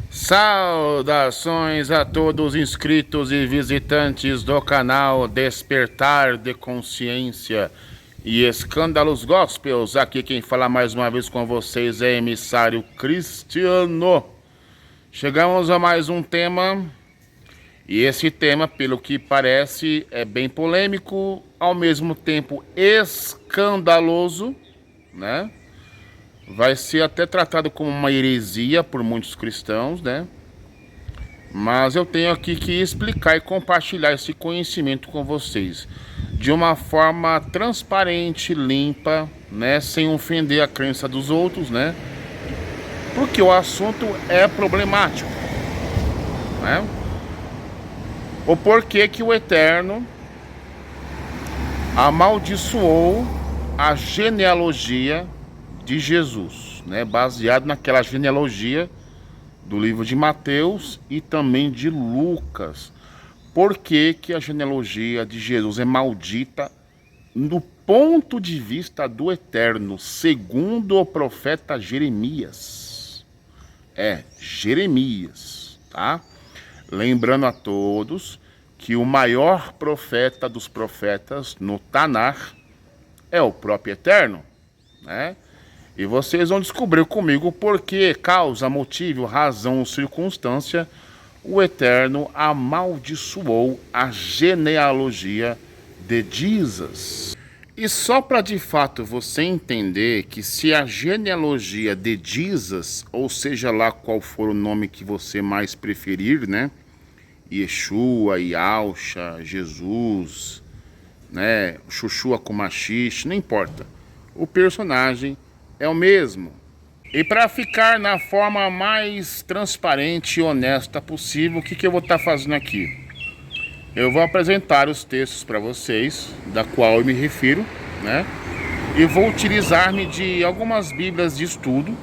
Saudações a todos inscritos e visitantes do canal Despertar de Consciência e Escândalos Gospels. Aqui quem fala mais uma vez com vocês é emissário Cristiano. Chegamos a mais um tema, e esse tema, pelo que parece, é bem polêmico, ao mesmo tempo escandaloso, né? Vai ser até tratado como uma heresia por muitos cristãos, né? Mas eu tenho aqui que explicar e compartilhar esse conhecimento com vocês de uma forma transparente, limpa, né? Sem ofender a crença dos outros, né? Porque o assunto é problemático, né? O porquê que o Eterno amaldiçoou a genealogia de Jesus, né? Baseado naquela genealogia do livro de Mateus e também de Lucas. Por que que a genealogia de Jesus é maldita no ponto de vista do Eterno, segundo o profeta Jeremias? Jeremias, tá? Lembrando a todos que o maior profeta dos profetas no Tanar é o próprio Eterno, né? E vocês vão descobrir comigo por que, causa, motivo, razão ou circunstância, o Eterno amaldiçoou a genealogia de Jesus. E só para de fato você entender que se a genealogia de Jesus, ou seja lá qual for o nome que você mais preferir, né? Yeshua, Yahusha, Jesus, né? Xuxua Kumaxixe, não importa. O personagem é o mesmo. E para ficar na forma mais transparente e honesta possível, o que eu vou estar fazendo aqui? Eu vou apresentar os textos para vocês, da qual eu me refiro, né? E vou utilizar-me de algumas bíblias de estudo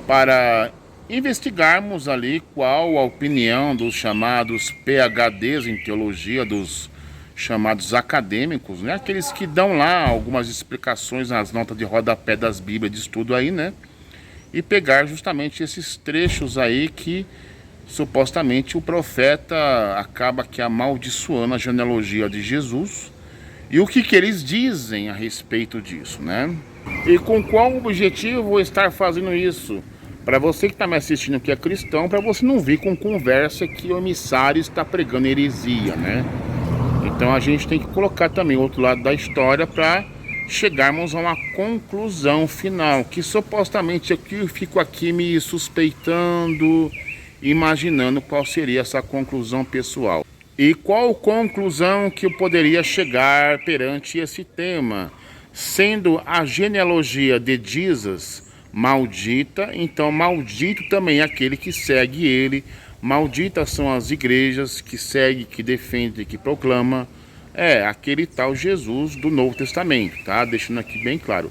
para investigarmos ali qual a opinião dos chamados PhDs em teologia, dos chamados acadêmicos, né? Aqueles que dão lá algumas explicações nas notas de rodapé das Bíblias de estudo aí, né? E pegar justamente esses trechos aí que supostamente o profeta acaba que amaldiçoando a genealogia de Jesus e o que eles dizem a respeito disso, né? E com qual objetivo vou estar fazendo isso? Para você que está me assistindo que é cristão, para você não vir com conversa que o emissário está pregando heresia, né? Então a gente tem que colocar também o outro lado da história para chegarmos a uma conclusão final, que supostamente eu fico aqui me suspeitando, imaginando qual seria essa conclusão pessoal. E qual conclusão que eu poderia chegar perante esse tema? Sendo a genealogia de Jesus maldita, então maldito também é aquele que segue ele. Malditas são as igrejas que segue, que defende, que proclama aquele tal Jesus do Novo Testamento, tá? Deixando aqui bem claro.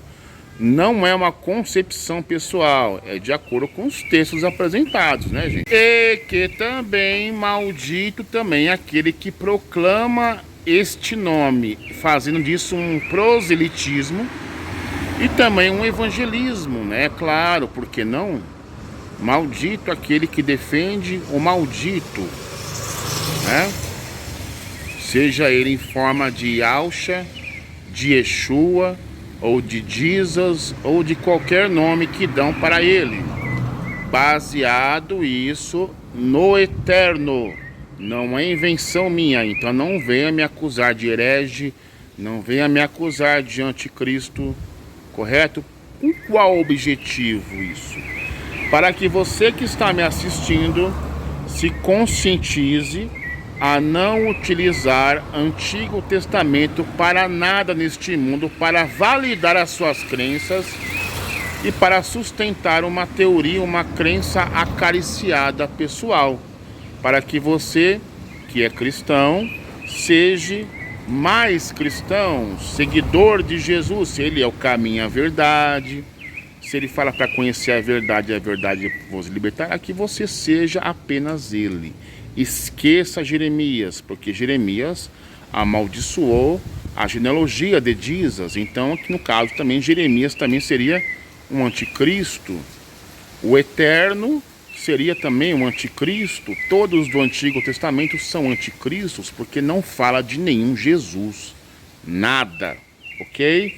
Não é uma concepção pessoal, é de acordo com os textos apresentados, né, gente? E que também maldito também é aquele que proclama este nome, fazendo disso um proselitismo e também um evangelismo, né? Claro, por que não? Maldito aquele que defende o maldito, né? Seja ele em forma de Yahusha, de Yeshua, ou de Jesus, ou de qualquer nome que dão para ele. Baseado isso no Eterno. Não é invenção minha, então não venha me acusar de herege, não venha me acusar de anticristo, correto? Com qual objetivo isso? Para que você que está me assistindo se conscientize a não utilizar Antigo Testamento para nada neste mundo, para validar as suas crenças e para sustentar uma teoria, uma crença acariciada pessoal, para que você, que é cristão, seja mais cristão, seguidor de Jesus. Se ele é o caminho e a verdade, se ele fala para conhecer a verdade vos libertará, que você seja apenas ele. Esqueça Jeremias, porque Jeremias amaldiçoou a genealogia de Jesus. Então, aqui no caso também, Jeremias também seria um anticristo. O Eterno seria também um anticristo. Todos do Antigo Testamento são anticristos, porque não fala de nenhum Jesus. Nada, ok?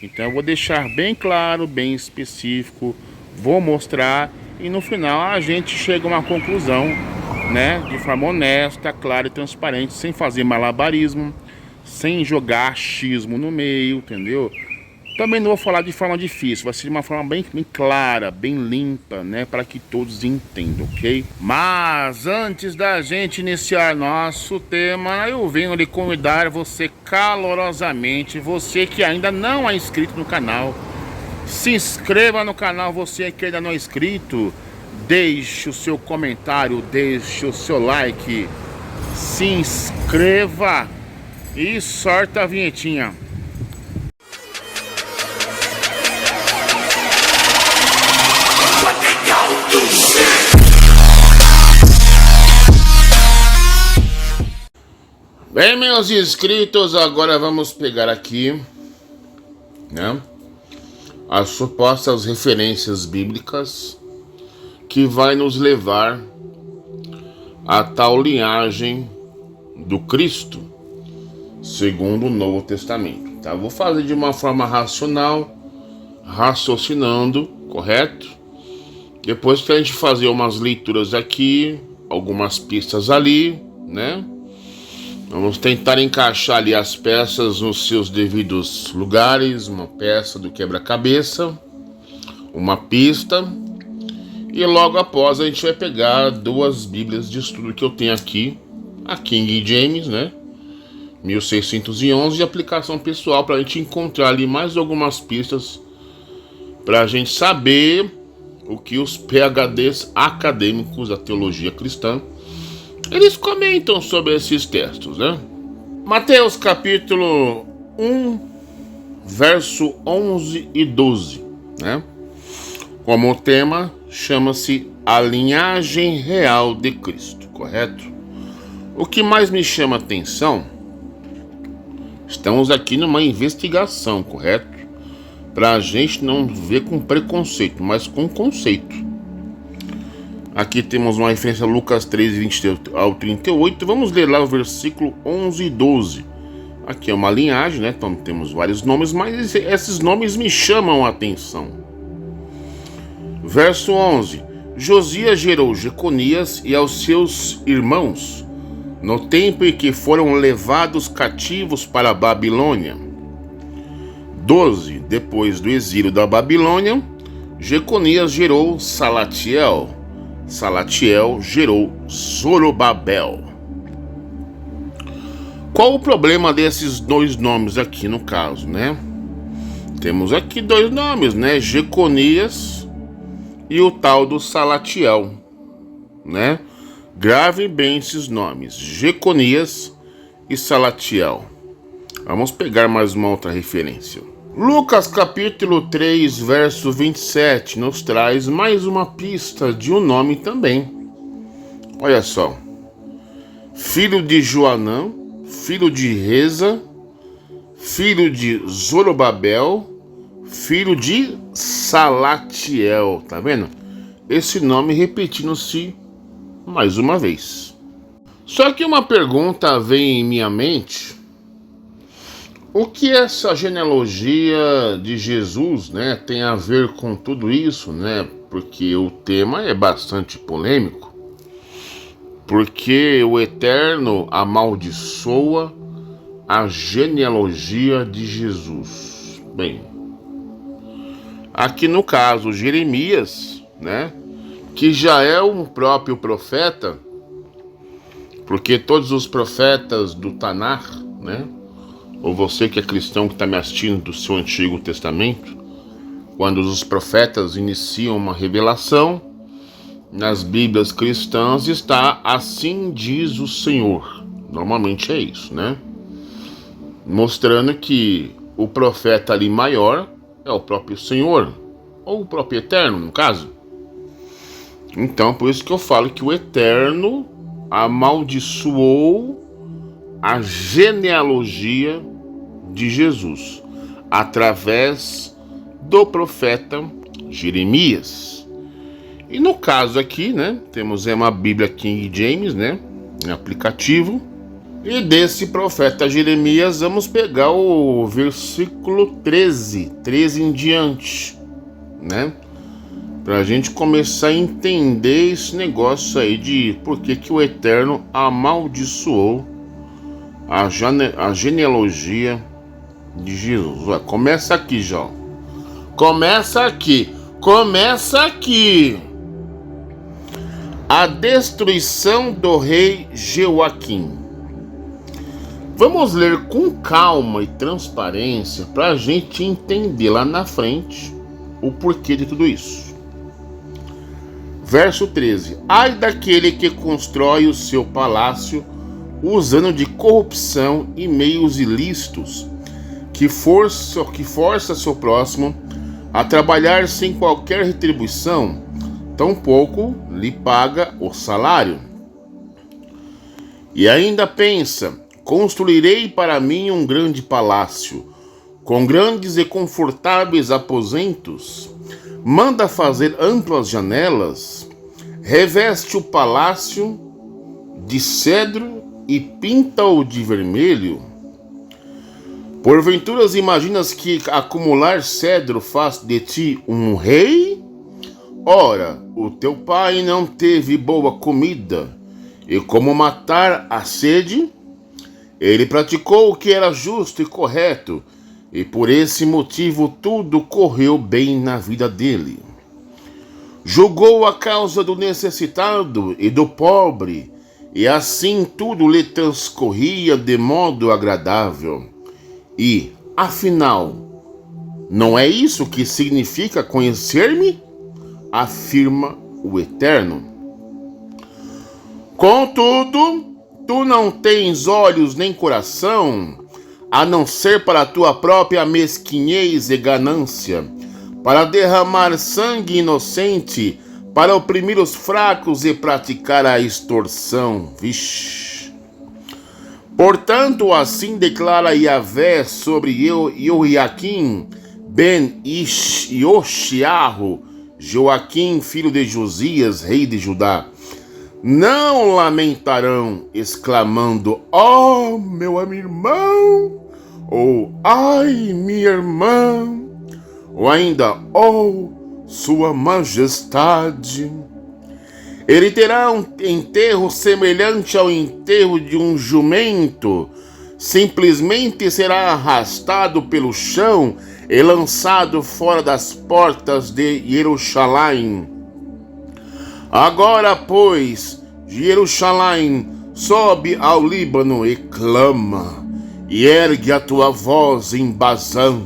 Então eu vou deixar bem claro, bem específico, vou mostrar e no final a gente chega a uma conclusão, né? De forma honesta, clara e transparente, sem fazer malabarismo, sem jogar achismo no meio, entendeu? Também não vou falar de forma difícil, vai ser de uma forma bem clara, bem limpa, né? Para que todos entendam, ok? Mas antes da gente iniciar nosso tema, eu venho lhe convidar você calorosamente, você que ainda não é inscrito no canal, se inscreva no canal, você que ainda não é inscrito, deixe o seu comentário, deixe o seu like, se inscreva e sorta a vinhetinha. Bem, meus inscritos, agora vamos pegar aqui, né, as supostas referências bíblicas que vai nos levar a tal linhagem do Cristo, segundo o Novo Testamento, tá? Vou fazer de uma forma racional, raciocinando, correto? Depois que a gente fazer umas leituras aqui, algumas pistas ali, né? Vamos tentar encaixar ali as peças nos seus devidos lugares, uma peça do quebra-cabeça, uma pista, e logo após a gente vai pegar duas bíblias de estudo que eu tenho aqui, a King James, né, 1611, de aplicação pessoal, para a gente encontrar ali mais algumas pistas, para a gente saber o que os PhDs acadêmicos da teologia cristã eles comentam sobre esses textos, né? Mateus capítulo 1, verso 11 e 12, né? Como o tema chama-se a linhagem real de Cristo, correto? O que mais me chama a atenção, estamos aqui numa investigação, correto? Para a gente não ver com preconceito, mas com conceito. Aqui temos uma referência a Lucas 3, 20 ao 38. Vamos ler lá o versículo 11 e 12. Aqui é uma linhagem, né? Então temos vários nomes, mas esses nomes me chamam a atenção. Verso 11. Josias gerou Jeconias e aos seus irmãos, no tempo em que foram levados cativos para a Babilônia. 12. Depois do exílio da Babilônia, Jeconias gerou Salatiel. Salatiel gerou Zorobabel. Qual o problema desses dois nomes aqui no caso, né? Temos aqui dois nomes, né? Jeconias e o tal do Salatiel, né? Gravem bem esses nomes, Jeconias e Salatiel. Vamos pegar mais uma outra referência. Lucas capítulo 3, verso 27, nos traz mais uma pista de um nome também. Olha só. Filho de Joanã, filho de Reza, filho de Zorobabel, filho de Salatiel. Tá vendo? Esse nome repetindo-se mais uma vez. Só que uma pergunta vem em minha mente. O que essa genealogia de Jesus, né, tem a ver com tudo isso, né? Porque o tema é bastante polêmico. Porque o Eterno amaldiçoa a genealogia de Jesus. Bem, aqui no caso Jeremias, né, que já é um próprio profeta, porque todos os profetas do Tanar, né, ou você que é cristão que está me assistindo do seu Antigo Testamento, quando os profetas iniciam uma revelação, nas Bíblias cristãs está assim diz o Senhor. Normalmente é isso, né? Mostrando que o profeta ali maior é o próprio Senhor, ou o próprio Eterno, no caso. Então, por isso que eu falo que o Eterno amaldiçoou a genealogia de Jesus através do profeta Jeremias. E no caso aqui, né, temos uma Bíblia King James, né, em aplicativo. E desse profeta Jeremias vamos pegar o versículo 13 em diante, né? Pra gente começar a entender esse negócio aí de por que o Eterno amaldiçoou a genealogia de Jesus. Ué, começa aqui já. Começa aqui. A destruição do rei Jeoaquim. Vamos ler com calma e transparência para a gente entender lá na frente o porquê de tudo isso. Verso 13. Ai daquele que constrói o seu palácio usando de corrupção e meios ilícitos, que força seu próximo a trabalhar sem qualquer retribuição, tampouco lhe paga o salário. E ainda pensa: construirei para mim um grande palácio, com grandes e confortáveis aposentos. Manda fazer amplas janelas, reveste o palácio de cedro e pinta-o de vermelho. Porventura imaginas que acumular cedro faz de ti um rei? Ora, o teu pai não teve boa comida, e como matar a sede? Ele praticou o que era justo e correto, e por esse motivo tudo correu bem na vida dele. Julgou a causa do necessitado e do pobre, e assim tudo lhe transcorria de modo agradável. E, afinal, não é isso que significa conhecer-me? Afirma o Eterno. Contudo, tu não tens olhos nem coração, a não ser para a tua própria mesquinhez e ganância, para derramar sangue inocente, para oprimir os fracos e praticar a extorsão. Vixe! Portanto, assim declara Yahvé sobre Jeoaquim ben Ioshiarro, Joaquim, filho de Josias, rei de Judá. Não lamentarão, exclamando: ó, meu irmão, ou ai, minha irmã, ou ainda, ó, sua majestade. Ele terá um enterro semelhante ao enterro de um jumento, simplesmente será arrastado pelo chão e lançado fora das portas de Jerusalém. Agora, pois, Jerusalém, sobe ao Líbano e clama, e ergue a tua voz em Bazã.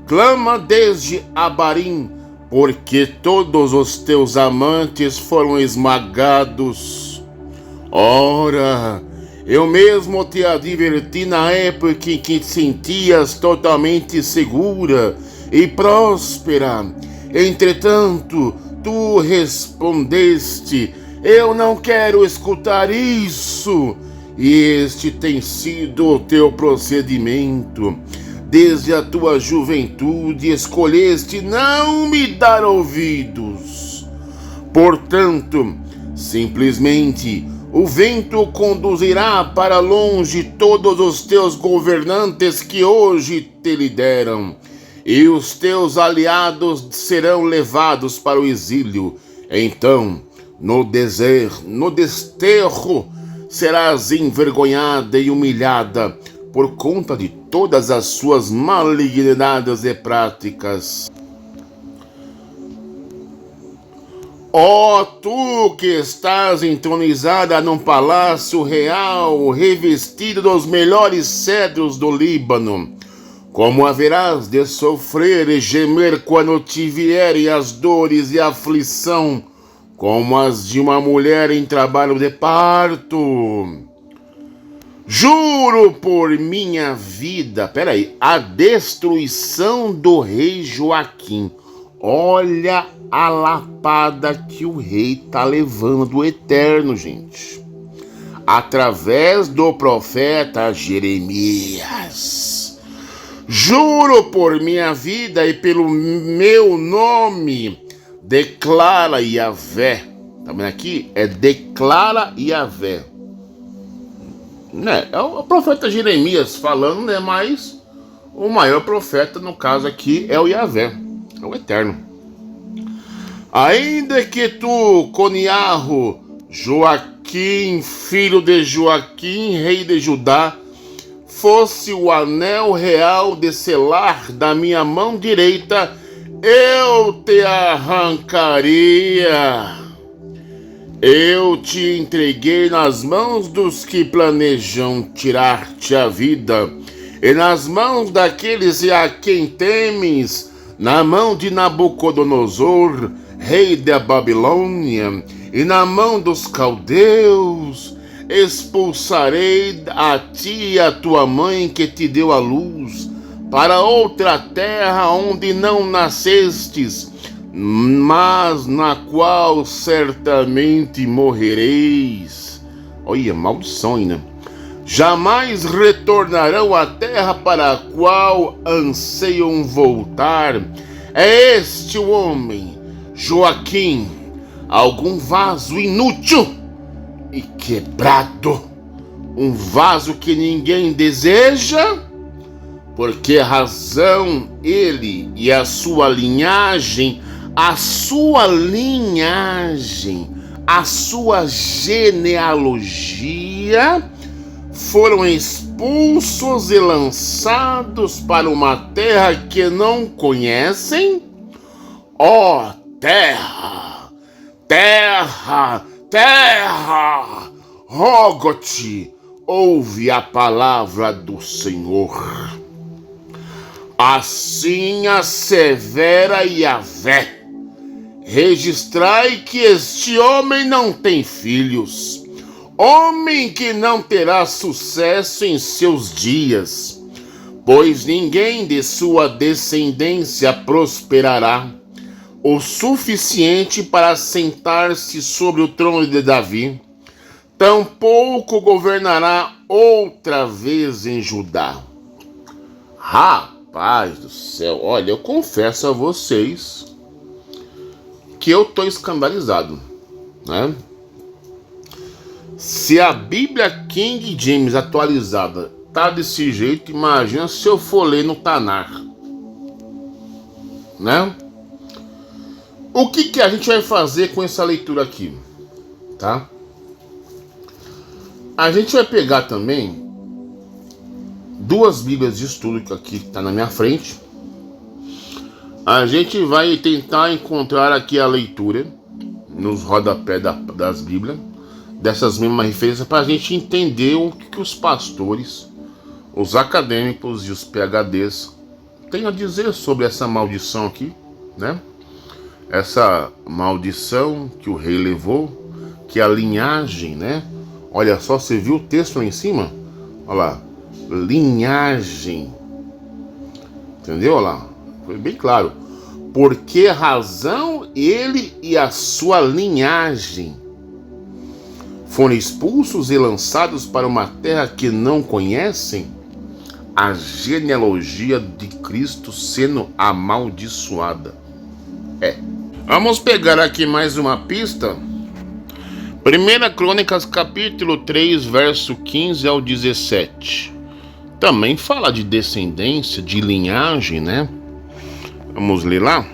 Clama desde Abarim, porque todos os teus amantes foram esmagados. Ora, eu mesmo te adverti na época em que te sentias totalmente segura e próspera. Entretanto, tu respondeste: eu não quero escutar isso. E este tem sido o teu procedimento. Desde a tua juventude escolheste não me dar ouvidos. Portanto, simplesmente o vento conduzirá para longe todos os teus governantes que hoje te lideram, e os teus aliados serão levados para o exílio. Então, no desterro, serás envergonhada e humilhada por conta de todas as suas malignidades e práticas. Ó, tu que estás entronizada num palácio real, revestido dos melhores cedros do Líbano, como haverás de sofrer e gemer quando te vierem as dores e a aflição, como as de uma mulher em trabalho de parto. Juro por minha vida, a destruição do rei Joaquim. Olha a lapada que o rei tá levando do Eterno, gente. Através do profeta Jeremias. Juro por minha vida e pelo meu nome, declara Yahvé. Tá vendo aqui? É declara Yahvé. Né? É o profeta Jeremias falando, né? Mas o maior profeta, no caso aqui, é o Yahvé, é o Eterno. Ainda que tu, Coniarro, Joaquim, filho de Joaquim, rei de Judá, fosse o anel real de selar da minha mão direita, eu te arrancaria. Eu te entreguei nas mãos dos que planejam tirar-te a vida, e nas mãos daqueles a quem temes, na mão de Nabucodonosor, rei da Babilônia, e na mão dos caldeus. Expulsarei a ti e a tua mãe que te deu a luz, para outra terra onde não nascestes, mas na qual certamente morrereis. Olha, maldição, né? Jamais retornarão à terra para a qual anseiam voltar. É este o homem, Joaquim, algum vaso inútil e quebrado, um vaso que ninguém deseja, porque razão ele e a sua linhagem, a sua genealogia, foram expulsos e lançados para uma terra que não conhecem. Ó terra, terra, terra, rogo-te, ouve a palavra do Senhor. Assim assevera Yahvé: registrai que este homem não tem filhos, homem que não terá sucesso em seus dias, pois ninguém de sua descendência prosperará o suficiente para sentar-se sobre o trono de Davi, tampouco governará outra vez em Judá. Rapaz do céu, olha, eu confesso a vocês que eu tô escandalizado, né? Se a Bíblia King James atualizada tá desse jeito, imagina se eu for ler no Tanar, né? O que a gente vai fazer com essa leitura aqui, tá? A gente vai pegar também duas Bíblias de estudo que aqui tá na minha frente. A gente vai tentar encontrar aqui a leitura nos rodapés das Bíblias, dessas mesmas referências, para a gente entender o que os pastores, os acadêmicos e os PhDs têm a dizer sobre essa maldição aqui, né? Essa maldição que o rei levou, que a linhagem, né? Olha só, você viu o texto lá em cima? Olha lá, linhagem. Entendeu? Olha lá, foi bem claro. Por que razão ele e a sua linhagem foram expulsos e lançados para uma terra que não conhecem? A genealogia de Cristo sendo amaldiçoada. Vamos pegar aqui mais uma pista. 1 Crônicas capítulo 3, verso 15 ao 17. Também fala de descendência, de linhagem, né? Vamos ler lá.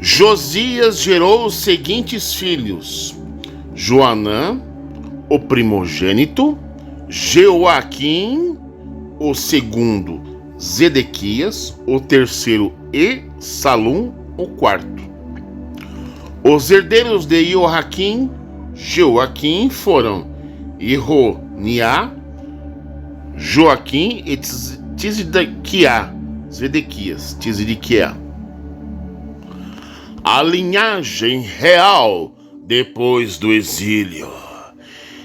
Josias gerou os seguintes filhos: Joanã, o primogênito, Joaquim, o segundo, Zedequias, o terceiro, e Salum, o quarto. Os herdeiros de Joaquim foram Jehoniá, Joaquim e Zedequias. A linhagem real depois do exílio.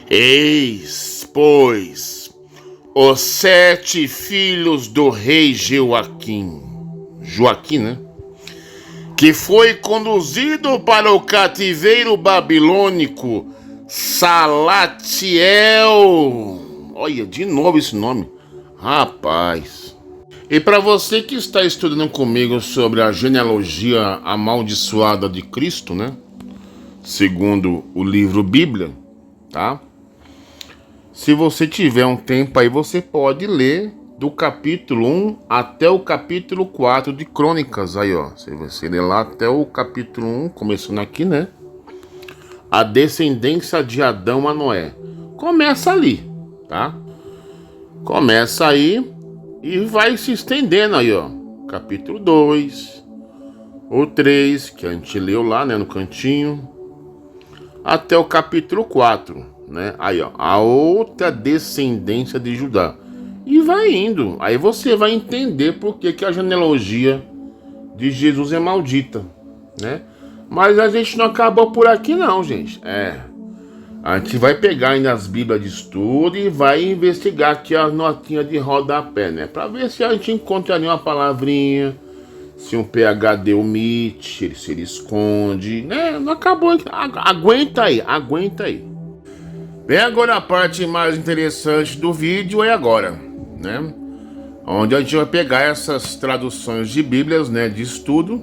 Eis, pois, os 7 filhos do rei Joaquim, né? Que foi conduzido para o cativeiro babilônico, Salatiel. Olha, de novo esse nome. Rapaz. E para você que está estudando comigo sobre a genealogia amaldiçoada de Cristo, né? Segundo o livro Bíblia, tá? Se você tiver um tempo aí, você pode ler do capítulo 1 até o capítulo 4 de Crônicas, aí ó. Se você ler lá até o capítulo 1, começando aqui, né? A descendência de Adão a Noé. Começa ali, tá? Começa aí e vai se estendendo aí, ó. Capítulo 2, ou 3, que a gente leu lá, né, no cantinho, até o capítulo 4, né? Aí, ó, a outra descendência de Judá. E vai indo. Aí você vai entender por que a genealogia de Jesus é maldita, né? Mas a gente não acabou por aqui não, gente. A gente vai pegar ainda as bíblias de estudo e vai investigar aqui as notinhas de rodapé, né? Pra ver se a gente encontra ali uma palavrinha, se um PhD omite, se ele esconde, né? Não acabou, aguenta aí, aguenta aí. Bem, agora a parte mais interessante do vídeo é agora, né? Onde a gente vai pegar essas traduções de bíblias, né, de estudo,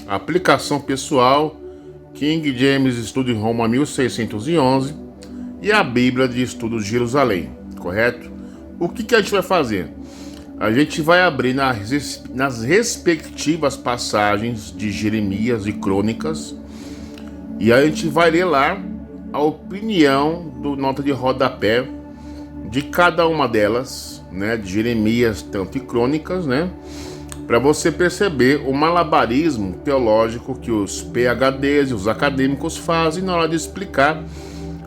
aplicação pessoal, King James Estudo em Roma 1611 e a Bíblia de Estudo de Jerusalém, correto? O que a gente vai fazer? A gente vai abrir nas respectivas passagens de Jeremias e Crônicas e a gente vai ler lá a opinião do nota de rodapé de cada uma delas, né, de Jeremias, tanto e Crônicas, né? Para você perceber o malabarismo teológico que os PhDs e os acadêmicos fazem na hora de explicar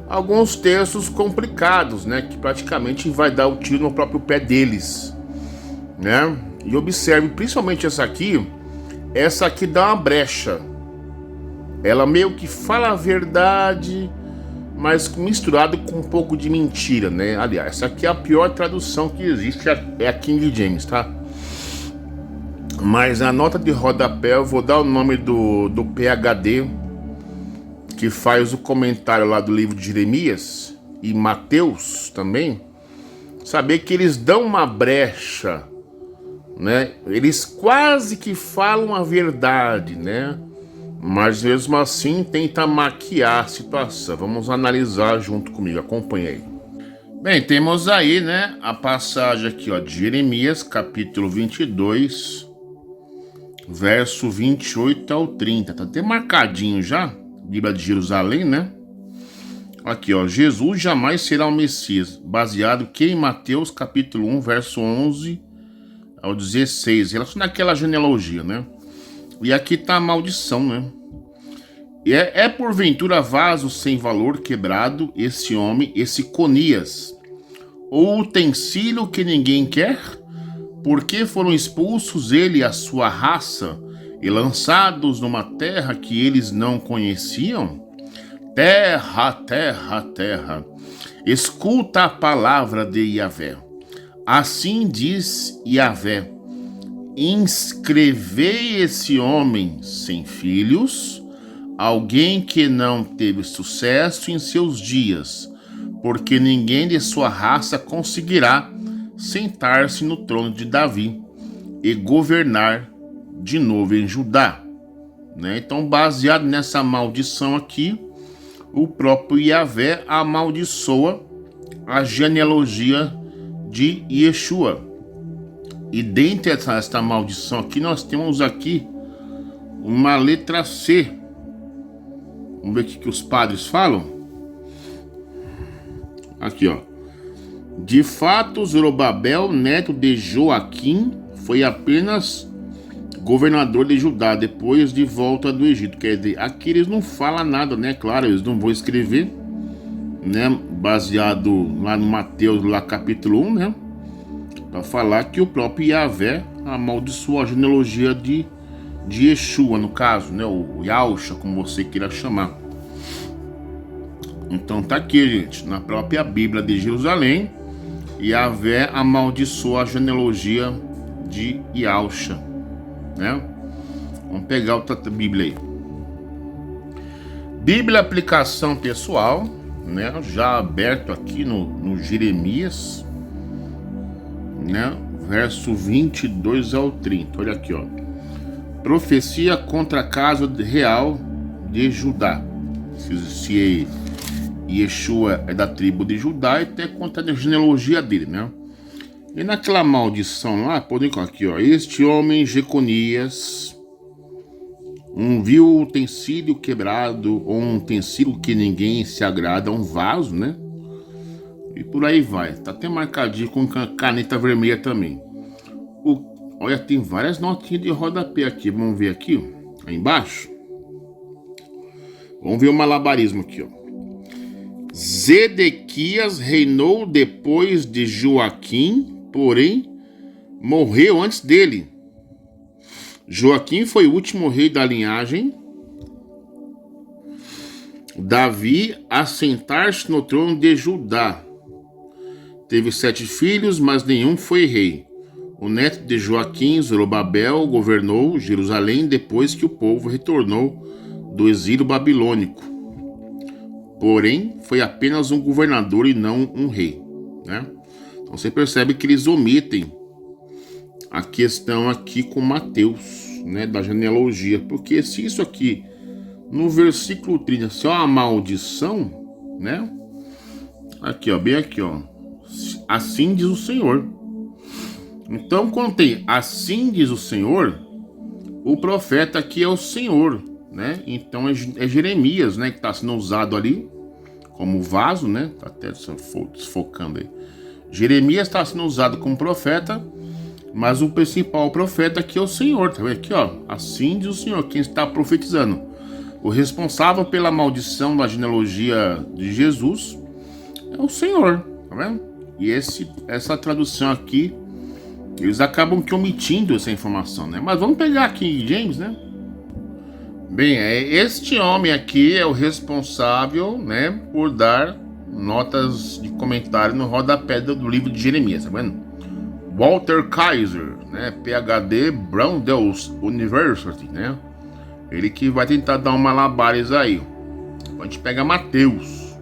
alguns textos complicados, né, que praticamente vai dar o tiro no próprio pé deles, né? E observe, principalmente essa aqui dá uma brecha. Ela meio que fala a verdade, mas misturado com um pouco de mentira, né? Aliás, essa aqui é a pior tradução que existe, é a King James, tá? Mas na nota de rodapé eu vou dar o nome do PhD que faz o comentário lá do livro de Jeremias e Mateus também. Saber que eles dão uma brecha, né? Eles quase que falam a verdade, né? Mas mesmo assim tenta maquiar a situação. Vamos analisar junto comigo, acompanha aí. Bem, temos aí, né, a passagem aqui, ó, de Jeremias, capítulo 22, verso 28 ao 30, tá até marcadinho já, Bíblia de Jerusalém, né? Aqui, ó, Jesus jamais será o Messias, baseado aqui em Mateus, capítulo 1, verso 11 ao 16, relacionado àquela genealogia, né? E aqui tá a maldição, né? É porventura vaso sem valor quebrado esse homem, esse Conias, ou utensílio que ninguém quer? Porque foram expulsos ele e a sua raça e lançados numa terra que eles não conheciam? Terra, terra, terra, escuta a palavra de Yahvé. Assim diz Yahvé: inscrevei esse homem sem filhos, alguém que não teve sucesso em seus dias, porque ninguém de sua raça conseguirá sentar-se no trono de Davi e governar de novo em Judá, né? Então, baseado nessa maldição aqui, o próprio Yahvé amaldiçoa a genealogia de Yeshua. E dentre esta maldição aqui, nós temos aqui uma letra C. Vamos ver o que os padres falam. Aqui, ó. De fato, Zorobabel, neto de Joaquim, foi apenas governador de Judá depois de volta do Egito. Quer dizer, aqui eles não falam nada, né? Claro, eles não vão escrever, né? Baseado lá no Mateus, lá capítulo 1, né? Para falar que o próprio Yahvé amaldiçoou a genealogia de Yeshua, no caso, né? O Yahusha, como você queira chamar. Então tá aqui, gente, na própria Bíblia de Jerusalém, Yahvé amaldiçoou a genealogia de Yahusha, né? Vamos pegar outra Bíblia aí. Bíblia aplicação pessoal, né? Já aberto aqui no Jeremias, né? verso 22 ao 30. Olha aqui, ó. Profecia contra a casa real de Judá. Se Yeshua é da tribo de Judá, e até conta a genealogia dele, né? E naquela maldição lá, podem colocar aqui, ó. Este homem, Jeconias, viu o utensílio quebrado, ou um utensílio que ninguém se agrada, um vaso, né? E por aí vai. Tá até marcadinho com caneta vermelha também. Olha, tem várias notinhas de rodapé aqui. Vamos ver aqui, ó, aí embaixo. Vamos ver o malabarismo aqui, ó. Zedequias reinou depois de Joaquim, porém morreu antes dele. Joaquim foi o último rei da linhagem Davi a sentar-se no trono de Judá. Teve 7 filhos, mas nenhum foi rei. O neto de Joaquim, Zorobabel, governou Jerusalém depois que o povo retornou do exílio babilônico. Porém, foi apenas um governador e não um rei, né? Então você percebe que eles omitem a questão aqui com Mateus, né, da genealogia, porque se isso aqui no versículo 30 se é uma maldição, né? Aqui, ó, bem aqui, ó. Assim diz o Senhor. Então, quando tem assim diz o Senhor, o profeta aqui é o Senhor, né? Então é Jeremias, né, que está sendo usado ali como vaso, né? Tá até desfocando aí. Jeremias está sendo usado como profeta, mas o principal profeta aqui é o Senhor, tá vendo aqui, ó? Assim diz o Senhor, quem está profetizando. O responsável pela maldição da genealogia de Jesus é o Senhor, tá vendo? E essa tradução aqui, eles acabam que omitindo essa informação, né? Mas vamos pegar aqui James, né? Bem, este homem aqui é o responsável, né, por dar notas de comentário no rodapé do livro de Jeremias, tá vendo? Walter Kaiser, né, PhD, Brownells University, né? Ele que vai tentar dar um malabares aí. A gente pega Mateus.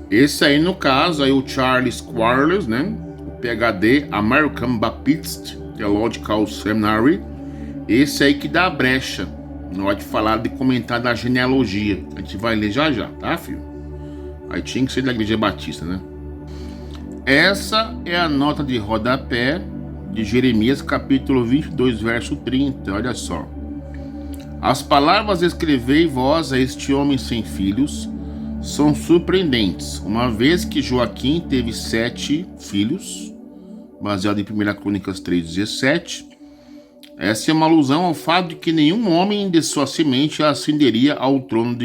Esse aí, no caso, aí o Charles Quarles, né? O PhD, American Baptist Theological Seminary. Esse aí que dá a brecha na hora de falar, de comentar da genealogia. A gente vai ler já já, tá, filho? Aí tinha que ser da Igreja Batista, né? Essa é a nota de rodapé de Jeremias, capítulo 22, verso 30. Olha só. As palavras escrevei vós a este homem sem filhos são surpreendentes, uma vez que Joaquim teve 7 filhos, baseado em 1 Crônicas 3,17. Essa é uma alusão ao fato de que nenhum homem de sua semente ascenderia ao trono.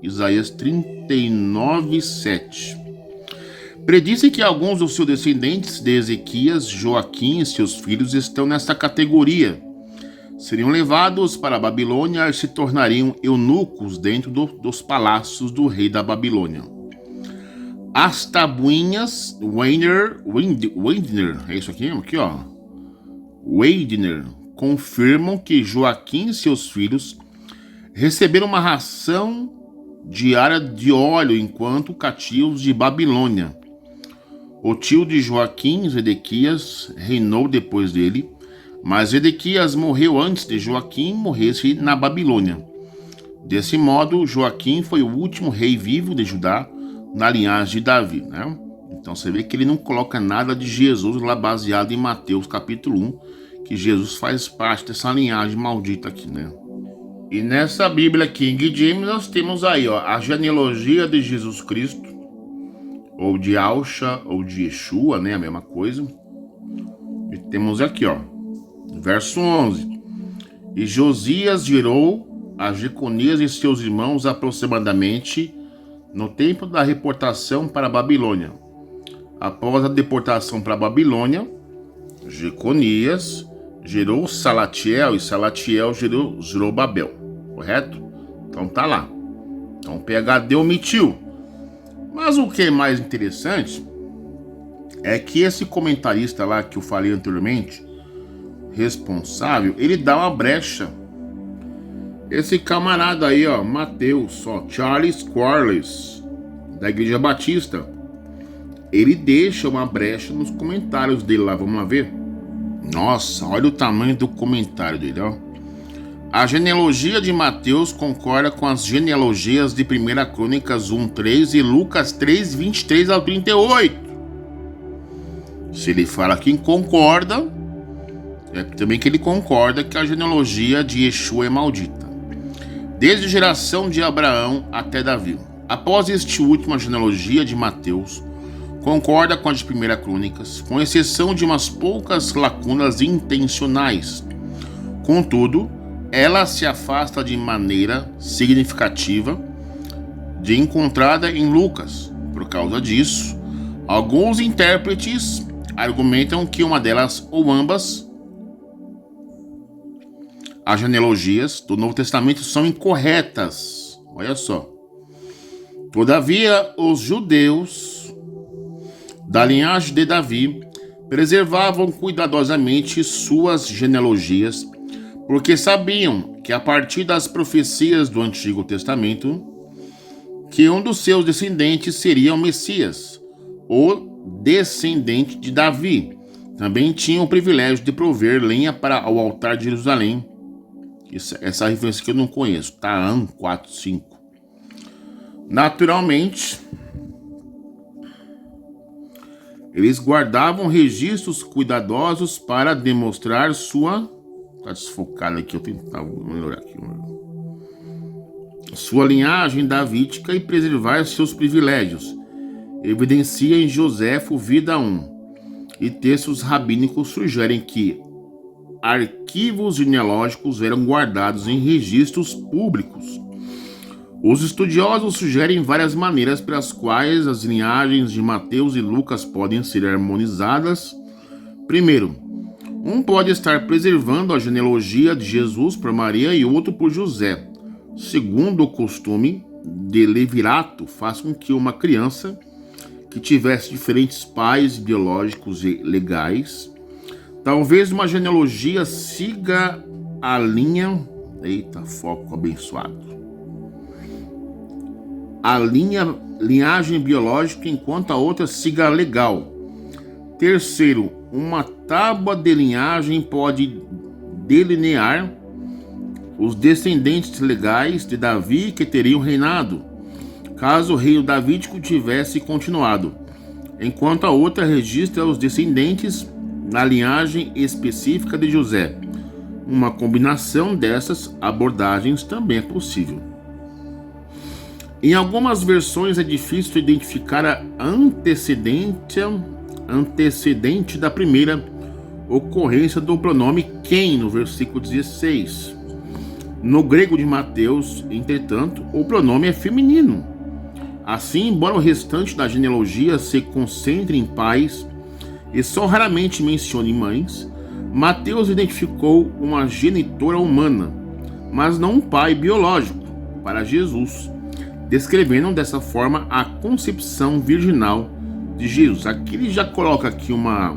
Isaías 39:7. Predizem que alguns dos seus descendentes de Ezequias, Joaquim e seus filhos estão nesta categoria. Seriam levados para a Babilônia e se tornariam eunucos dentro dos palácios do rei da Babilônia. As tabuinhas Weidner, é isso aqui, ó. Weidner confirmam que Joaquim e seus filhos receberam uma ração diária de óleo enquanto cativos de Babilônia. O tio de Joaquim, Zedequias, reinou depois dele, mas Zedequias morreu antes de Joaquim morresse na Babilônia. Desse modo, Joaquim foi o último rei vivo de Judá na linhagem de Davi, né? Então você vê que ele não coloca nada de Jesus lá baseado em Mateus capítulo 1, que Jesus faz parte dessa linhagem maldita aqui, né? E nessa Bíblia King James nós temos aí, ó, a genealogia de Jesus Cristo, ou de Alcha, ou de Yeshua, né? A mesma coisa. E temos aqui, ó, verso 11. E Josias gerou a Jeconias e seus irmãos aproximadamente no tempo da reportação para a Babilônia. Após a deportação para a Babilônia, Jeconias gerou Salatiel e Salatiel gerou Zorobabel, correto? Então tá lá. Então o PhD omitiu. Mas o que é mais interessante é que esse comentarista lá que eu falei anteriormente, responsável, ele dá uma brecha. Esse camarada aí, ó, Mateus, ó, Charles Quarles, da Igreja Batista, ele deixa uma brecha nos comentários dele lá. Vamos lá ver? Nossa, olha o tamanho do comentário dele, ó. A genealogia de Mateus concorda com as genealogias de 1 Crônicas 1:3 e Lucas 3:23 ao 38. Se ele fala que concorda, é também que ele concorda que a genealogia de Yeshua é maldita. Desde a geração de Abraão até Davi. Após este última genealogia de Mateus, concorda com a de 1 Crônicas, com exceção de umas poucas lacunas intencionais. Contudo, ela se afasta de maneira significativa de encontrada em Lucas. Por causa disso, alguns intérpretes argumentam que uma delas ou ambas as genealogias do Novo Testamento são incorretas. Olha só. Todavia, os judeus da linhagem de Davi preservavam cuidadosamente suas genealogias, porque sabiam que a partir das profecias do Antigo Testamento, que um dos seus descendentes seria o Messias, o descendente de Davi. Também tinham o privilégio de prover lenha para o altar de Jerusalém. Essa referência que eu não conheço, tá? 4:5. Naturalmente, eles guardavam registros cuidadosos para demonstrar sua... Tá desfocado aqui, eu tentava melhorar aqui. Sua linhagem davídica e preservar seus privilégios. Evidencia em Joséfo, Vida 1. E textos rabínicos sugerem que arquivos genealógicos eram guardados em registros públicos. Os estudiosos sugerem várias maneiras pelas quais as linhagens de Mateus e Lucas podem ser harmonizadas. Primeiro, um pode estar preservando a genealogia de Jesus por Maria e outro por José. Segundo o costume de levirato, faz com que uma criança que tivesse diferentes pais biológicos e legais, talvez uma genealogia siga a linha... Eita, foco abençoado. A linhagem biológica, enquanto a outra siga a legal. Terceiro, uma tábua de linhagem pode delinear os descendentes legais de Davi que teriam reinado, caso o reino davídico tivesse continuado, enquanto a outra registra os descendentes na linhagem específica de José. Uma combinação dessas abordagens também é possível. Em algumas versões é difícil identificar a antecedente da primeira ocorrência do pronome quem, no versículo 16. No grego de Mateus, entretanto, o pronome é feminino. Assim, embora o restante da genealogia se concentre em pais e só raramente mencione mães, Mateus identificou uma genitora humana, mas não um pai biológico, para Jesus, descrevendo dessa forma a concepção virginal de Jesus. Aqui ele já coloca aqui uma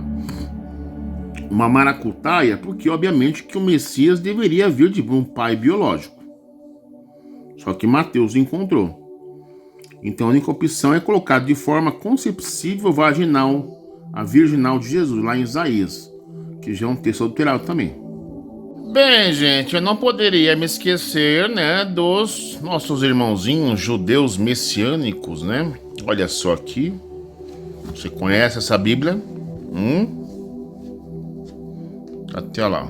maracutaia, porque obviamente que o Messias deveria vir de um pai biológico. Só que Mateus encontrou. Então a única opção é colocar de forma concepcível vaginal, a virginal de Jesus, lá em Isaías, que já é um texto adulterado também. Bem, gente, eu não poderia me esquecer, né, dos nossos irmãozinhos judeus messiânicos, né? Olha só aqui. Você conhece essa Bíblia? Até lá.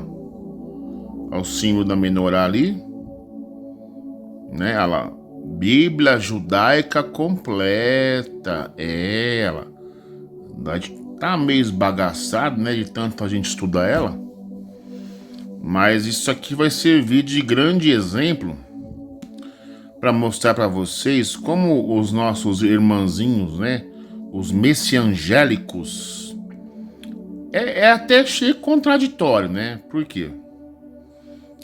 Olha o símbolo da menorá ali. Né? Olha lá. Bíblia judaica completa. Ela. Tá meio esbagaçado, né? De tanto a gente estudar ela. Mas isso aqui vai servir de grande exemplo para mostrar para vocês como os nossos irmãzinhos, né? Os messiangélicos, é até cheio contraditório, né? Por quê?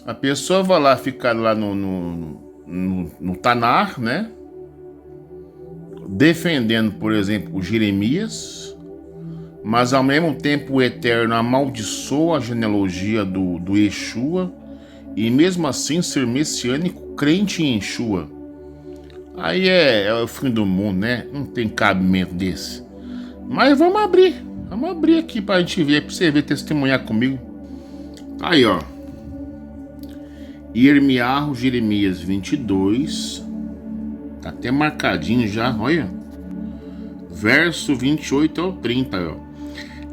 A pessoa vai lá ficar lá no Tanar, né? Defendendo, por exemplo, o Jeremias, mas ao mesmo tempo o Eterno amaldiçoa a genealogia do Yeshua e mesmo assim ser messiânico, crente em Yeshua. Aí é o fim do mundo, né? Não tem cabimento desse. Mas vamos abrir. Vamos abrir aqui pra gente ver, pra você ver, testemunhar comigo. Aí, ó. Irmiarro, Jeremias 22. Tá até marcadinho já, olha. Verso 28 ao 30, ó.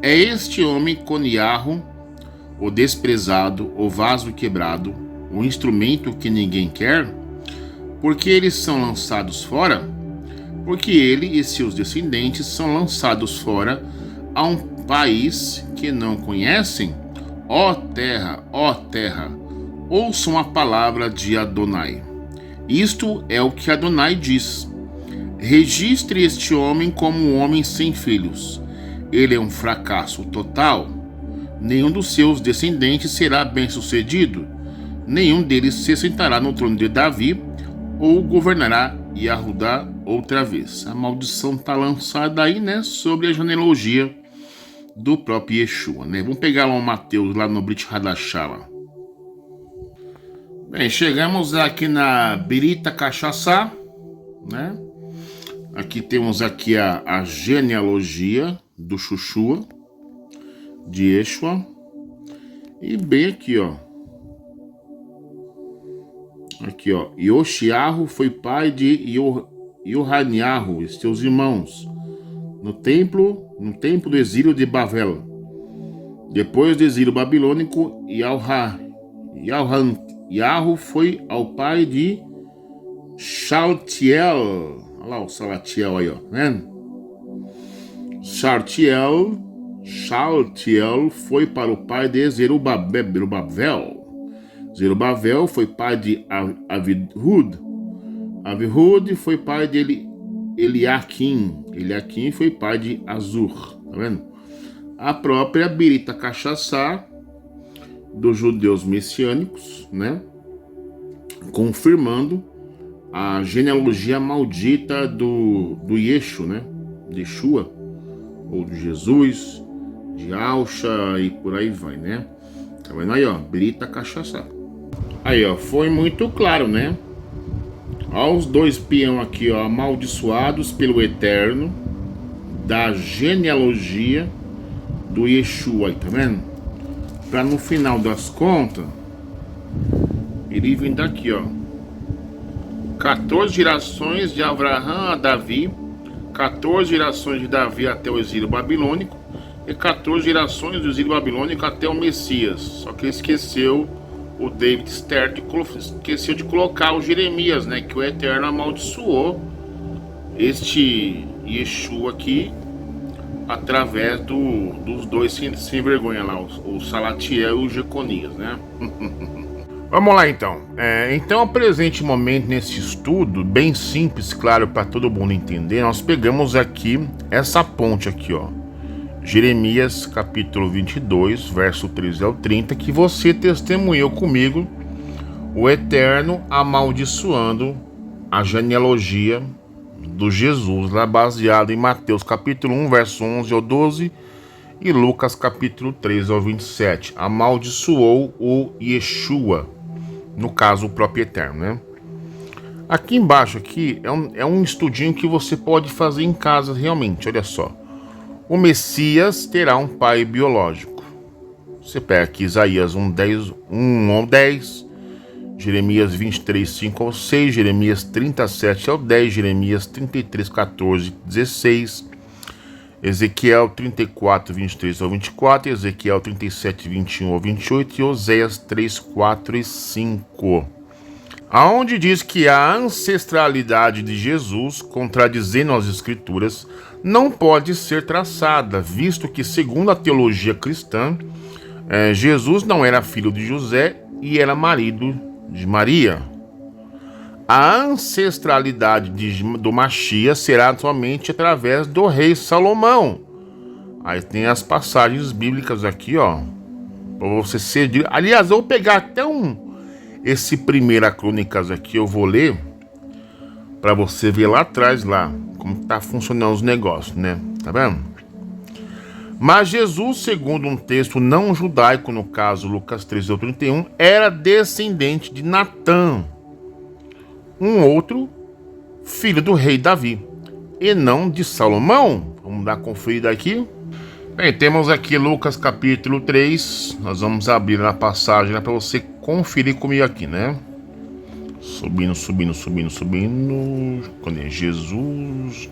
É este homem Coniarro, o desprezado, o vaso quebrado, o instrumento que ninguém quer? Porque eles são lançados fora? Porque ele e seus descendentes são lançados fora a um país que não conhecem? Ó terra, ouçam a palavra de Adonai. Isto é o que Adonai diz. Registre este homem como um homem sem filhos. Ele é um fracasso total. Nenhum dos seus descendentes será bem-sucedido. Nenhum deles se sentará no trono de Davi ou governará Yahudá outra vez. A maldição está lançada aí, né, sobre a genealogia do próprio Yeshua, né? Vamos pegar lá o Mateus, lá no Brit Hadashah, lá. Bem, chegamos aqui na Berita Cachaçá, né? Aqui temos aqui a genealogia do Chuchua, de Yeshua. E bem aqui, ó. Aqui, ó. Yoshiarro foi pai de Yohaniarro e seus irmãos no templo do exílio de Bavel. Depois do exílio babilônico, Yarro foi ao pai de Shaltiel. Olha lá o Salatiel aí, ó. Né? Shaltiel foi para o pai de Zerubabel. Zerubabel foi pai de Avihud. Avihud foi pai de Eliakim. Eliakim foi pai de Azur. Tá vendo? A própria Berita Cachaçá dos judeus messiânicos, né? Confirmando a genealogia maldita do Yeshu, né? De Yeshua, ou de Jesus, de Alcha e por aí vai, né? Tá vendo aí, ó? Berita Cachaçá. Aí, ó, foi muito claro, né? Ó, os dois peão aqui, ó, amaldiçoados pelo Eterno da genealogia do Yeshua, aí, tá vendo? Pra no final das contas ele vem daqui, ó. 14 gerações de Abraão a Davi, 14 gerações de Davi até o exílio babilônico e 14 gerações do exílio babilônico até o Messias. Só que ele esqueceu, o David Stern esqueceu de colocar o Jeremias, né? Que o Eterno amaldiçoou este Yeshua aqui através dos dois sem vergonha lá, o Salatiel e o Jeconias, né? Vamos lá então. Então, ao presente momento, nesse estudo, bem simples, claro, para todo mundo entender, nós pegamos aqui essa ponte aqui, ó. Jeremias, capítulo 22, verso 13 ao 30, que você testemunhou comigo o Eterno amaldiçoando a genealogia do Jesus, lá baseado em Mateus, capítulo 1, verso 11 ao 12, e Lucas, capítulo 13 ao 27. Amaldiçoou o Yeshua, no caso, o próprio Eterno, né? Aqui embaixo aqui é um estudinho que você pode fazer em casa realmente, olha só. O Messias terá um pai biológico. Você pega aqui Isaías 1 ao 10, Jeremias 23, 5 ao 6, Jeremias 37 ao 10, Jeremias 33, 14, 16, Ezequiel 34, 23 ao 24, Ezequiel 37, 21 ao 28 e Oséias 3, 4 e 5. Aonde diz que a ancestralidade de Jesus, contradizendo as Escrituras, não pode ser traçada, visto que, segundo a teologia cristã, Jesus não era filho de José e era marido de Maria. A ancestralidade do Mashiach será somente através do rei Salomão. Aí tem as passagens bíblicas aqui, ó, para você ser... Aliás, eu vou pegar até esse Primeira Crônicas aqui, eu vou ler para você ver lá atrás, lá, como tá funcionando os negócios, né? Tá vendo? Mas Jesus, segundo um texto não judaico, no caso Lucas 13:31, era descendente de Natã, um outro filho do rei Davi, e não de Salomão. Vamos dar conferida aqui. Bem, temos aqui Lucas capítulo 3. Nós vamos abrir na passagem para você conferir comigo aqui, né? Subindo. Quando é Jesus,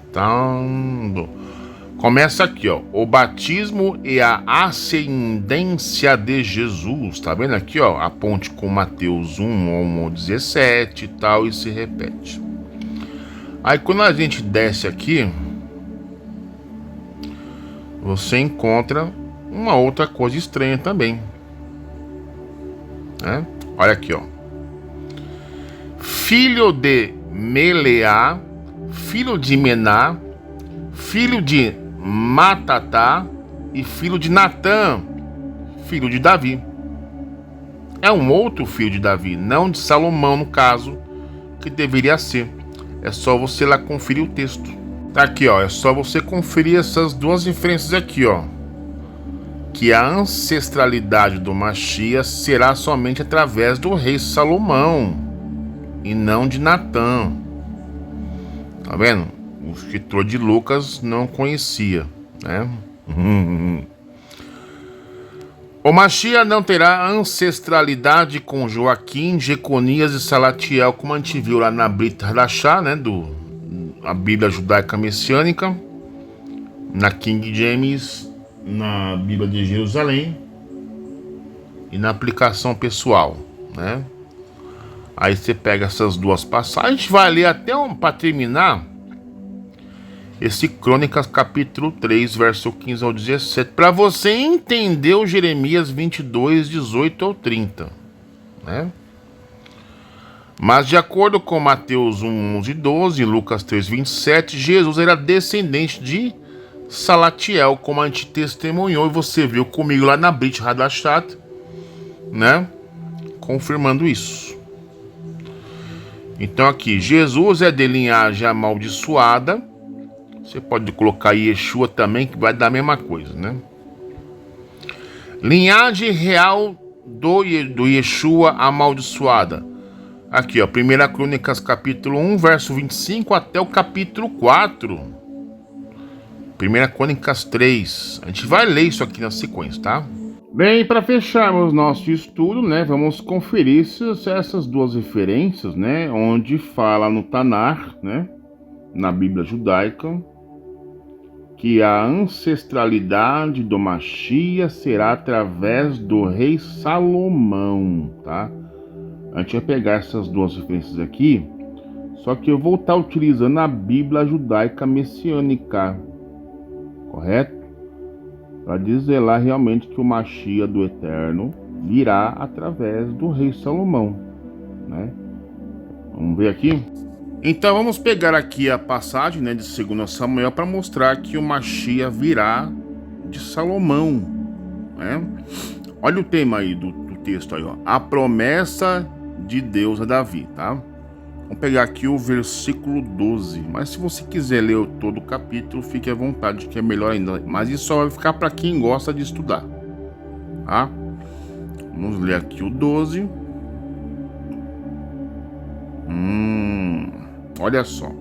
começa aqui, ó. O batismo e a ascendência de Jesus. Tá vendo aqui, ó? A ponte com Mateus 1 ao 17 e tal, e se repete. Aí quando a gente desce aqui, você encontra uma outra coisa estranha também, né? Olha aqui, ó. Filho de Meleá, filho de Mená, filho de Matatá e filho de Natã, filho de Davi. É um outro filho de Davi, não de Salomão no caso, que deveria ser. É só você lá conferir o texto. Tá aqui, ó. É só você conferir essas duas referências aqui, ó. Que a ancestralidade do Mashiach será somente através do rei Salomão e não de Natã. Tá vendo? O escritor de Lucas não conhecia, né? O Mashiach não terá ancestralidade com Joaquim, Jeconias e Salatiel, como a gente viu lá na Brit Hadashah, né? A Bíblia Judaica Messiânica, na King James, na Bíblia de Jerusalém e na aplicação pessoal, né? Aí você pega essas duas passagens, a gente vai ler até para terminar esse Crônicas capítulo 3, verso 15 ao 17, para você entender o Jeremias 22, 18 ao 30, né? Mas de acordo com Mateus 1, 11 e 12 e Lucas 3, 27, Jesus era descendente de Salatiel, como a gente testemunhou e você viu comigo lá na Brit Hadashah, né? Confirmando isso. Então aqui, Jesus é de linhagem amaldiçoada. Você pode colocar Yeshua também, que vai dar a mesma coisa, né? Linhagem real do Yeshua amaldiçoada. Aqui, ó, 1 Crônicas capítulo 1, verso 25 até o capítulo 4. 1 Crônicas 3. A gente vai ler isso aqui na sequência, tá? Bem, para fecharmos nosso estudo, né, vamos conferir essas duas referências, né, onde fala no Tanar, né, na Bíblia judaica, que a ancestralidade do Mashiach será através do rei Salomão, tá? A gente vai pegar essas duas referências aqui, só que eu vou estar utilizando a Bíblia Judaica Messiânica, correto? Para dizer lá realmente que o Mashiach do Eterno virá através do rei Salomão, né? Vamos ver aqui? Então vamos pegar aqui a passagem, né, de 2 Samuel para mostrar que o Mashiach virá de Salomão, né? Olha o tema aí do texto aí, ó. A promessa de Deus a Davi, tá? Vamos pegar aqui o versículo 12. Mas se você quiser ler todo o capítulo, fique à vontade, que é melhor ainda. Mas isso só vai ficar para quem gosta de estudar, tá? Vamos ler aqui o 12. Olha só.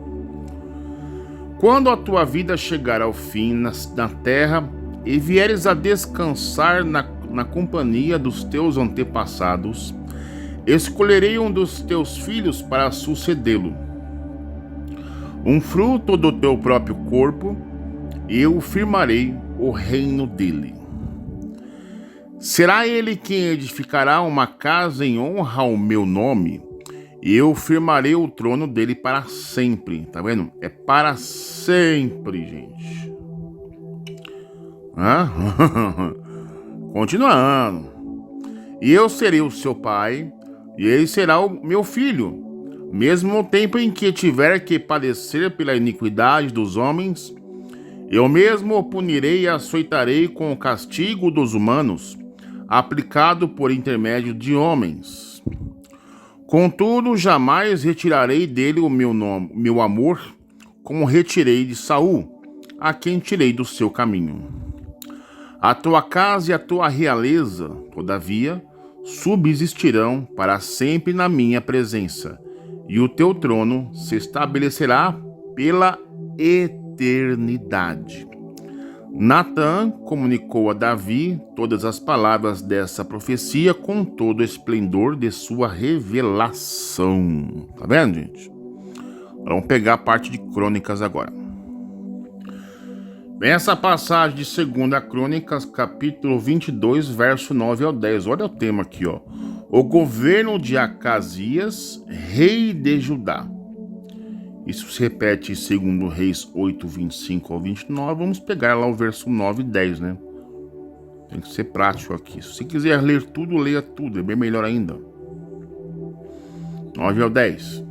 Quando a tua vida chegar ao fim na terra e vieres a descansar na companhia dos teus antepassados, escolherei um dos teus filhos para sucedê-lo, um fruto do teu próprio corpo, e eu firmarei o reino dele. Será ele quem edificará uma casa em honra ao meu nome, e eu firmarei o trono dele para sempre. Tá vendo? É para sempre, gente. Continuando. E eu serei o seu pai, e ele será o meu filho. Mesmo no tempo em que tiver que padecer pela iniquidade dos homens, eu mesmo o punirei e açoitarei com o castigo dos humanos, aplicado por intermédio de homens. Contudo, jamais retirarei dele o meu amor, como retirei de Saul, a quem tirei do seu caminho. A tua casa e a tua realeza, todavia, subsistirão para sempre na minha presença, e o teu trono se estabelecerá pela eternidade. Natã comunicou a Davi todas as palavras dessa profecia com todo o esplendor de sua revelação. Tá vendo, gente? Vamos pegar a parte de Crônicas agora. Vem essa passagem de 2 Crônicas, capítulo 22, verso 9 ao 10. Olha o tema aqui, ó. O governo de Acasias, rei de Judá. Isso se repete em 2 Reis 8, 25 ao 29. Vamos pegar lá o verso 9 e 10, né? Tem que ser prático aqui. Se você quiser ler tudo, leia tudo. É bem melhor ainda. 9 ao 10.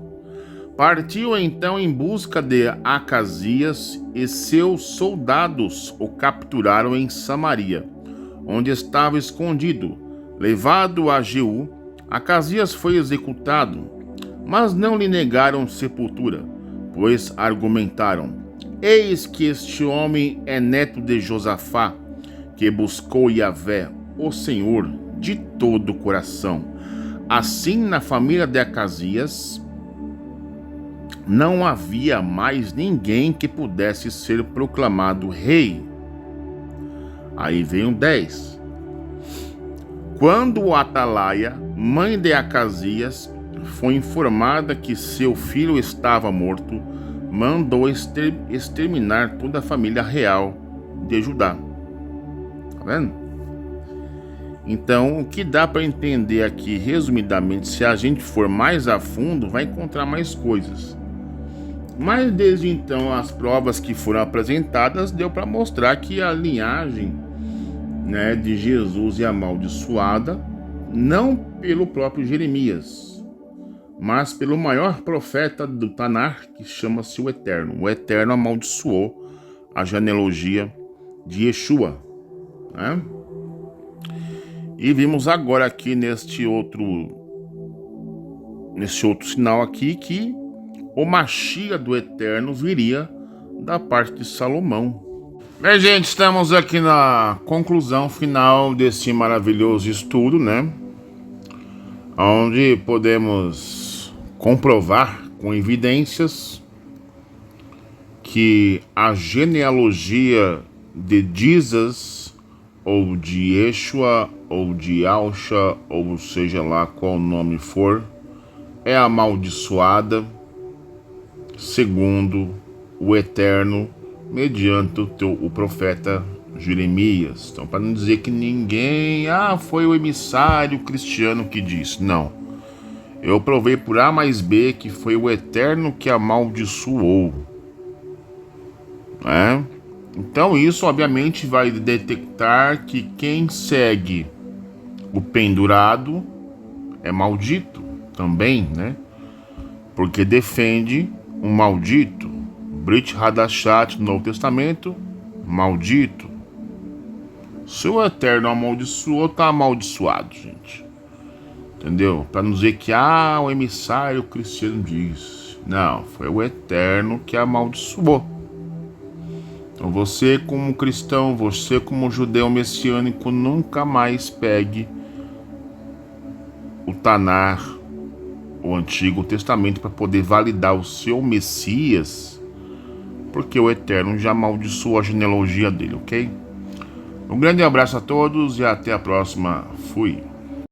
Partiu então em busca de Acasias e seus soldados o capturaram em Samaria, onde estava escondido. Levado a Jeú, Acasias foi executado, mas não lhe negaram sepultura, pois argumentaram: eis que este homem é neto de Josafá, que buscou Yahvé, o Senhor, de todo o coração. Assim, na família de Acasias, não havia mais ninguém que pudesse ser proclamado rei. Aí vem o 10. Quando Atalaia, mãe de Acasias, foi informada que seu filho estava morto, mandou exterminar toda a família real de Judá. Tá vendo? Então, o que dá para entender aqui, resumidamente, se a gente for mais a fundo, vai encontrar mais coisas. Mas desde então, as provas que foram apresentadas deu para mostrar que a linhagem, né, de Jesus é amaldiçoada, não pelo próprio Jeremias, mas pelo maior profeta do Tanar, que chama-se o Eterno. O Eterno amaldiçoou a genealogia de Yeshua, né? E vimos agora aqui neste outro sinal aqui que o Mashiach do Eterno viria da parte de Salomão. Bem, gente, estamos aqui na conclusão final desse maravilhoso estudo, né? Onde podemos comprovar com evidências que a genealogia de Jesus, ou de Yeshua, ou de Alcha, ou seja lá qual nome for, é amaldiçoada segundo o Eterno, mediante o profeta Jeremias. Então, para não dizer que ninguém, foi o emissário cristiano que disse. Não. Eu provei por A mais B que foi o Eterno que amaldiçoou. Né? Então, isso obviamente vai detectar que quem segue o pendurado é maldito também, né? Porque defende um maldito. Brit Hadashat no Novo Testamento, maldito. Se o Eterno amaldiçoou, tá amaldiçoado, gente. Entendeu? Para não dizer que o emissário cristiano disse. Não, foi o Eterno que amaldiçoou. Então você como cristão, você como judeu messiânico, nunca mais pegue o Tanar, o Antigo Testamento, para poder validar o seu Messias, porque o Eterno já amaldiçoou a genealogia dele, ok? Um grande abraço a todos e até a próxima. Fui.